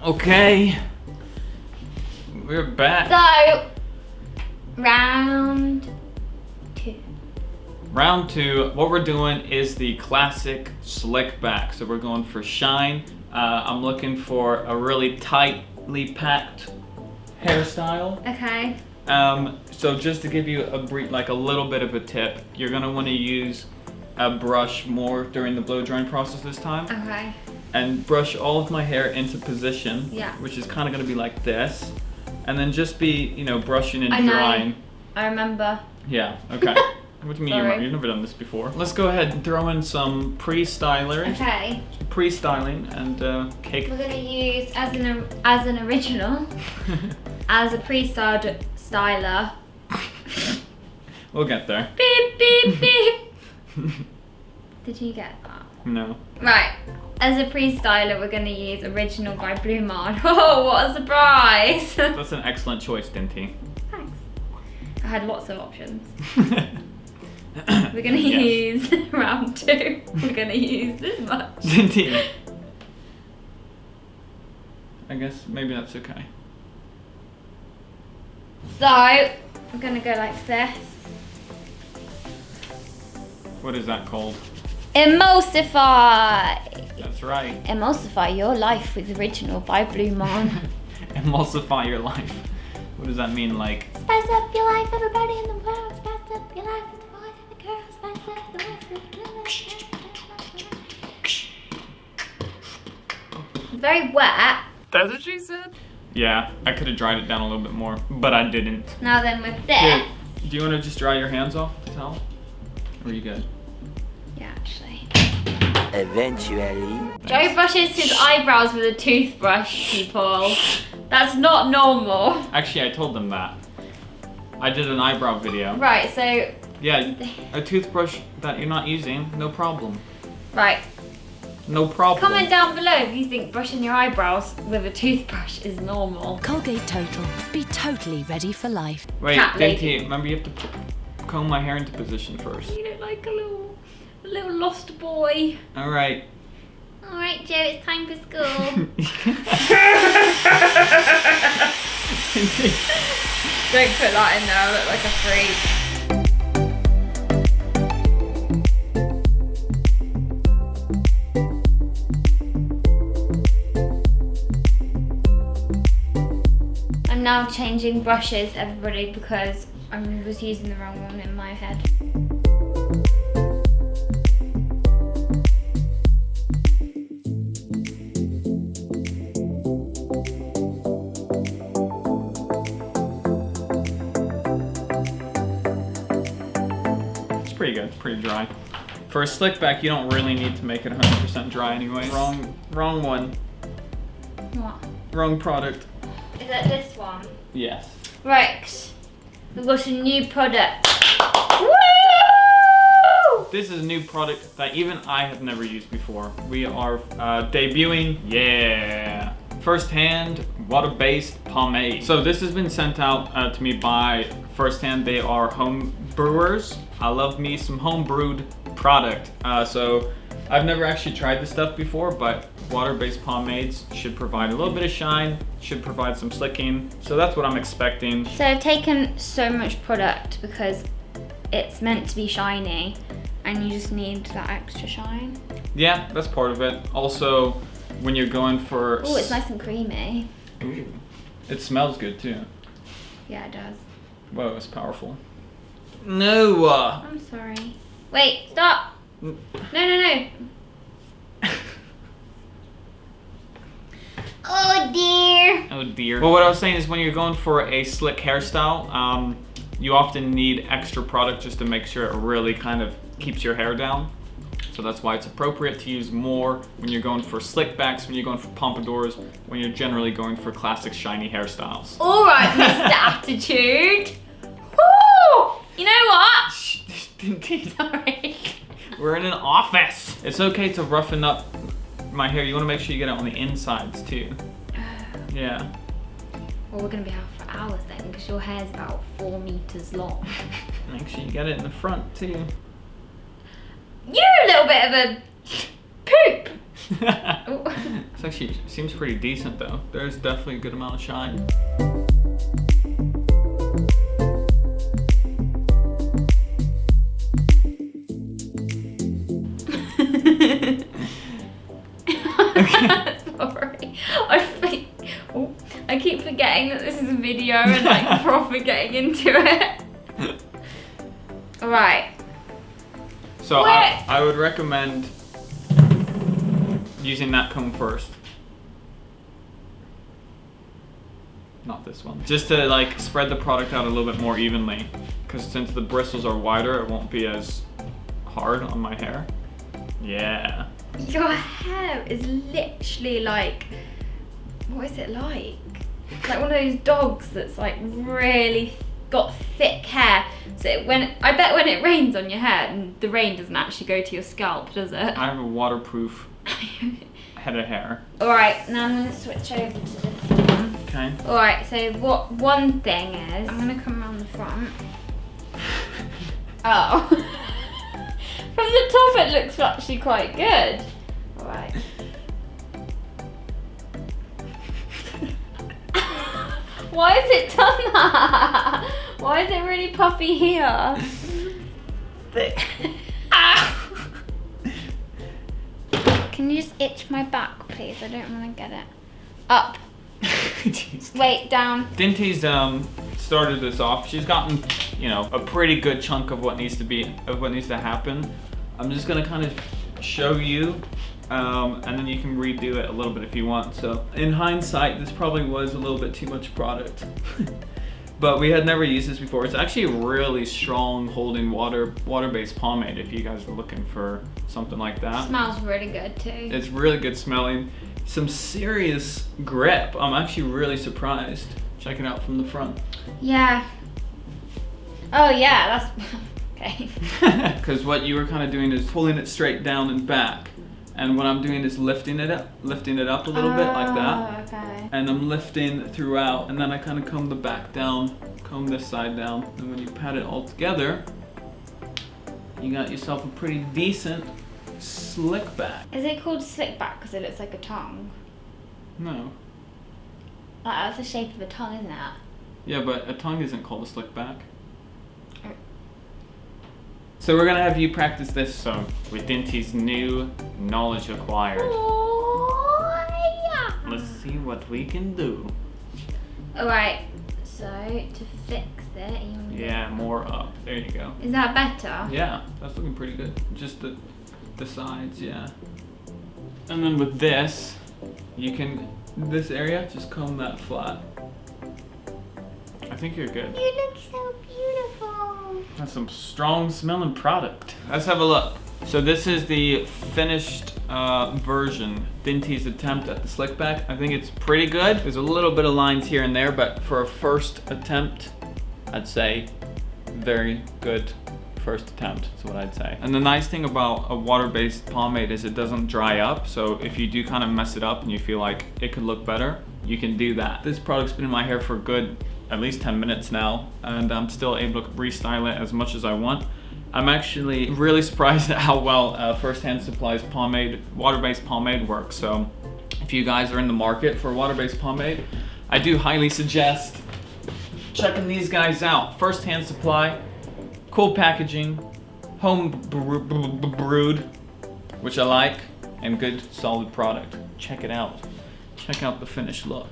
Okay, we're back. So, round two. Round two, what we're doing is the classic slick back. So we're going for shine. I'm looking for a really tightly packed hairstyle. Okay. So just to give you a brief, like a little bit of a tip, you're gonna want to use a brush more during the blow drying process this time. Okay. And brush all of my hair into position, Yeah. which is kind of gonna be like this. And then just be, brushing and I know. drying. I remember. Yeah, okay. What do you mean you've never done this before? Let's go ahead and throw in some pre-stylers. Okay. Pre-styling and cake. We're gonna use as an original, as a pre-styled styler. We'll get there. Beep beep beep. Did you get that? No. Right. As a pre-styler, we're gonna use Original by BluMaan. Oh, what a surprise! That's an excellent choice, Dinty. Thanks. I had lots of options. We're gonna use round two. We're gonna use this much. Dinty. I guess maybe that's okay. So, we're gonna go like this. What is that called? Emulsify! That's right. Emulsify your life with Original by BluMaan. Emulsify your life. What does that mean? Like? Spice up your life, everybody in the world. Spice up your life with the boys and the girls. Spice up the life with the very wet. That's what she said? Yeah, I could have dried it down a little bit more, but I didn't. Now then with this. Here, do you want to just dry your hands off the towel? Or are you good? Yeah, actually. Eventually. Joe brushes his eyebrows with a toothbrush, people. That's not normal. Actually, I told them that. I did an eyebrow video. Right, so. Yeah, a toothbrush that you're not using, no problem. Right. No problem. Comment down below if you think brushing your eyebrows with a toothbrush is normal. Colgate Total. Be totally ready for life. Wait, Cat lady. Dinty, remember you have to comb my hair into position first. You look like a little lost boy. Alright. Alright, Joe, it's time for school. Don't put that in there, I look like a freak. I'm now changing brushes, everybody, because I was using the wrong one in my head. Pretty good, it's pretty dry. For a slick back, you don't really need to make it 100% dry anyway. Wrong one. What? Wrong product. Is that this one? Yes. Right. We've got a new product. Woo! This is a new product that even I have never used before. We are debuting, yeah, First Hand water-based pomade. So this has been sent out to me by First Hand. They are home brewers. I love me some home brewed product. So I've never actually tried this stuff before, but water-based pomades should provide a little bit of shine, should provide some slicking. So that's what I'm expecting. So I've taken so much product because it's meant to be shiny and you just need that extra shine. Yeah, that's part of it. Also, when you're going for... Oh, it's nice and creamy. Ooh. It smells good too. Yeah, it does. Whoa, it's powerful. No! I'm sorry. Wait, stop! No, no, no. Oh dear! Oh dear. Well, what I was saying is when you're going for a slick hairstyle, you often need extra product just to make sure it really kind of keeps your hair down. So that's why it's appropriate to use more when you're going for slick backs, when you're going for pompadours, when you're generally going for classic shiny hairstyles. Alright, Mr. Attitude. Woo! You know what? Sorry. We're in an office. It's okay to roughen up my hair. You want to make sure you get it on the insides too. Yeah. Well, we're going to be out for hours then because your hair's about 4 meters long. Make sure you get it in the front too. You're a little bit of a poop. It's actually seems pretty decent though. There's definitely a good amount of shine. Sorry. I keep forgetting that this is a video and like proper getting into it. Alright. So I would recommend using that comb first. Not this one. Just to like spread the product out a little bit more evenly. Because since the bristles are wider, it won't be as hard on my hair. Yeah. Your hair is literally like, what is it like? Like one of those dogs that's like really got thick hair. So I bet when it rains on your hair, the rain doesn't actually go to your scalp, does it? I have a waterproof head of hair. Alright, now I'm gonna switch over to this one. Okay. Alright, so what one thing is, I'm gonna come around the front. Oh. From the top it looks actually quite good. Alright. Why has it done that? Why is it really puffy here? Can you just itch my back, please? I don't want to get it. Up. Wait, down. Dinty's started this off. She's gotten, you know, a pretty good chunk of what needs to happen. I'm just gonna kind of show you, and then you can redo it a little bit if you want. So in hindsight, this probably was a little bit too much product. But we had never used this before. It's actually a really strong holding water-based pomade if you guys are looking for something like that. It smells really good too. It's really good smelling. Some serious grip. I'm actually really surprised. Check it out from the front. Yeah. Oh yeah, that's okay. Because what you were kind of doing is pulling it straight down and back. And what I'm doing is lifting it up a little bit like that. Okay. And I'm lifting throughout, and then I kind of comb the back down, comb this side down. And when you pat it all together, you got yourself a pretty decent slick back. Is it called slick back because it looks like a tongue? No. That's the shape of a tongue, isn't it? Yeah, but a tongue isn't called a slick back. So we're gonna have you practice this song with Dinty's new knowledge acquired. Oh, yeah. Let's see what we can do. Alright, so to fix it, you want to Yeah, more up. There you go. Is that better? Yeah, that's looking pretty good. Just the sides, yeah. And then with this, you can, this area, just comb that flat. I think you're good. You look so beautiful. That's some strong smelling product. Let's have a look. So this is the finished version, Dinty's attempt at the slick back. I think it's pretty good. There's a little bit of lines here and there, but for a first attempt, I'd say very good first attempt, is what I'd say. And the nice thing about a water-based pomade is it doesn't dry up. So if you do kind of mess it up and you feel like it could look better, you can do that. This product's been in my hair for a good at least 10 minutes now, and I'm still able to restyle it as much as I want. I'm actually really surprised at how well First Hand Supply's pomade, water-based pomade works. So if you guys are in the market for water-based pomade, I do highly suggest checking these guys out. First Hand Supply, cool packaging, home brewed, which I like, and good solid product. Check it out. Check out the finished look.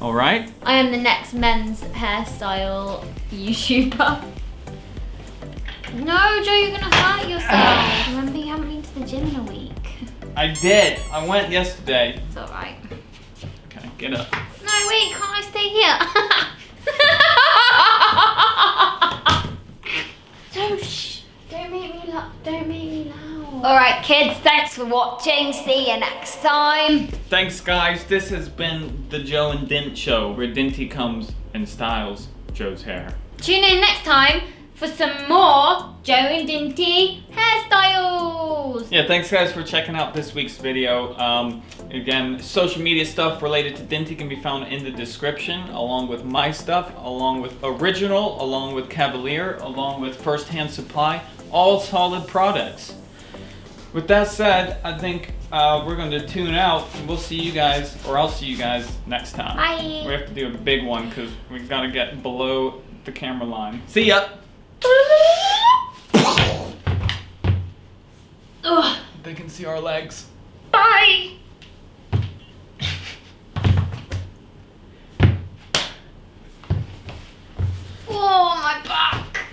All right. I am the next men's hairstyle YouTuber. No, Joe, you're gonna hurt yourself. Remember, you haven't been to the gym in a week. I did. I went yesterday. It's alright. Okay, get up. No, wait, can't I stay here? Don't, shh. Don't make me loud. Don't make me loud. Alright, kids, thanks for watching. See you next time. Thanks, guys. This has been the Joe and Dint Show, where Dinty comes and styles Joe's hair. Tune in next time for some more Joe and Dinty hairstyles. Yeah, thanks guys for checking out this week's video. Again, social media stuff related to Dinty can be found in the description, along with my stuff, along with Original, along with Cavalier, along with First Hand Supply. all solid products. With that said, I think we're going to tune out, and we'll see you guys, or I'll see you guys next time. Bye. We have to do a big one because we got to get below the camera line. See ya. Ugh. They can see our legs. Bye. Oh, my back.